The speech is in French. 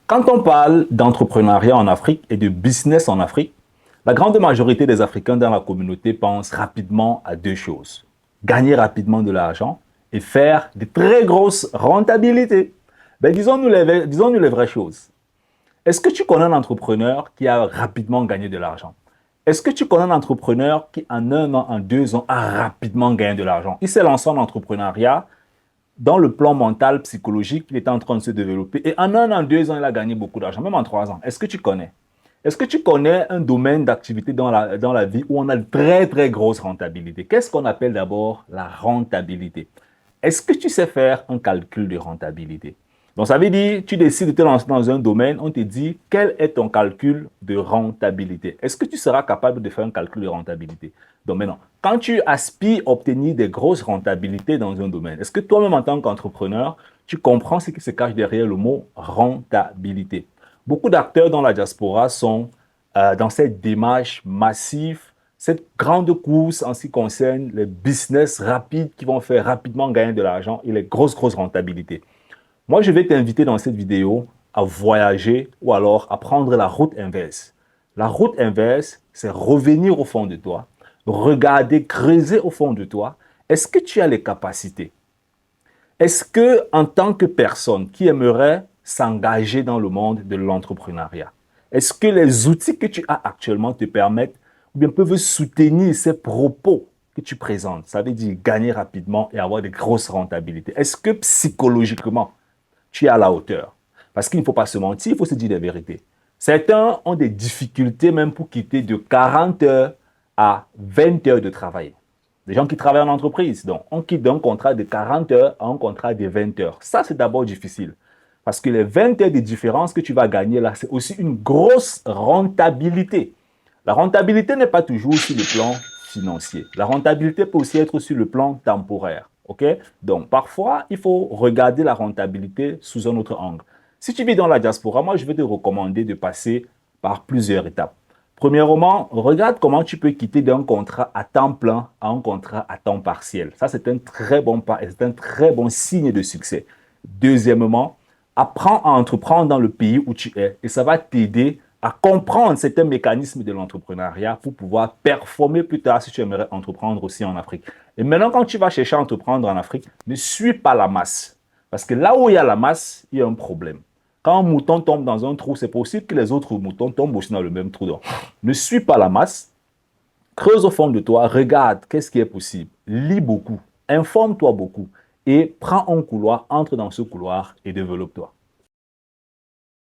Quand on parle d'entrepreneuriat en Afrique et de business en Afrique, la grande majorité des Africains dans la communauté pensent rapidement à deux choses. Gagner rapidement de l'argent et faire de très grosses rentabilités. Disons-nous les vraies choses. Est-ce que tu connais un entrepreneur qui a rapidement gagné de l'argent? Est-ce que tu connais un entrepreneur qui en un an, en 2 ans, a rapidement gagné de l'argent? Il s'est lancé en entrepreneuriat dans le plan mental, psychologique, il était en train de se développer. Et en un an, 2 ans, il a gagné beaucoup d'argent, même en 3 ans. Est-ce que tu connais? Est-ce que tu connais un domaine d'activité dans la vie où on a de très, très grosse rentabilité? Qu'est-ce qu'on appelle d'abord la rentabilité? Est-ce que tu sais faire un calcul de rentabilité? Donc, ça veut dire, tu décides de te lancer dans un domaine, on te dit, quel est ton calcul de rentabilité? Est-ce que tu seras capable de faire un calcul de rentabilité? Donc, maintenant, quand tu aspires à obtenir des grosses rentabilités dans un domaine, est-ce que toi-même, en tant qu'entrepreneur, tu comprends ce qui se cache derrière le mot rentabilité? Beaucoup d'acteurs dans la diaspora sont dans cette démarche massive, cette grande course en ce qui concerne les business rapides qui vont faire rapidement gagner de l'argent et les grosses rentabilités. Moi, je vais t'inviter dans cette vidéo à voyager ou alors à prendre la route inverse. La route inverse, c'est revenir au fond de toi, regarder, creuser au fond de toi. Est-ce que tu as les capacités? Est-ce que, en tant que personne qui aimerait s'engager dans le monde de l'entrepreneuriat, est-ce que les outils que tu as actuellement te permettent ou bien peuvent soutenir ces propos que tu présentes? Ça veut dire gagner rapidement et avoir de grosses rentabilités. Est-ce que psychologiquement, tu es à la hauteur? Parce qu'il ne faut pas se mentir, il faut se dire la vérité. Certains ont des difficultés même pour quitter de 40 heures à 20 heures de travail. Des gens qui travaillent en entreprise, donc on quitte d'un contrat de 40 heures à un contrat de 20 heures. Ça, c'est d'abord difficile. Parce que les 20 heures de différence que tu vas gagner là, c'est aussi une grosse rentabilité. La rentabilité n'est pas toujours sur le plan financier. La rentabilité peut aussi être sur le plan temporaire. OK? Donc, parfois, il faut regarder la rentabilité sous un autre angle. Si tu vis dans la diaspora, moi, je vais te recommander de passer par plusieurs étapes. Premièrement, regarde comment tu peux quitter d'un contrat à temps plein à un contrat à temps partiel. Ça, c'est un très bon pas et c'est un très bon signe de succès. Deuxièmement, apprends à entreprendre dans le pays où tu es et ça va t'aider à comprendre certains mécanismes de l'entrepreneuriat pour pouvoir performer plus tard si tu aimerais entreprendre aussi en Afrique. Et maintenant, quand tu vas chercher à entreprendre en Afrique, ne suis pas la masse. Parce que là où il y a la masse, il y a un problème. Quand un mouton tombe dans un trou, c'est possible que les autres moutons tombent aussi dans le même trou. Donc, ne suis pas la masse, creuse au fond de toi, regarde qu'est-ce qui est possible, lis beaucoup, informe-toi beaucoup et prends un couloir, entre dans ce couloir et développe-toi.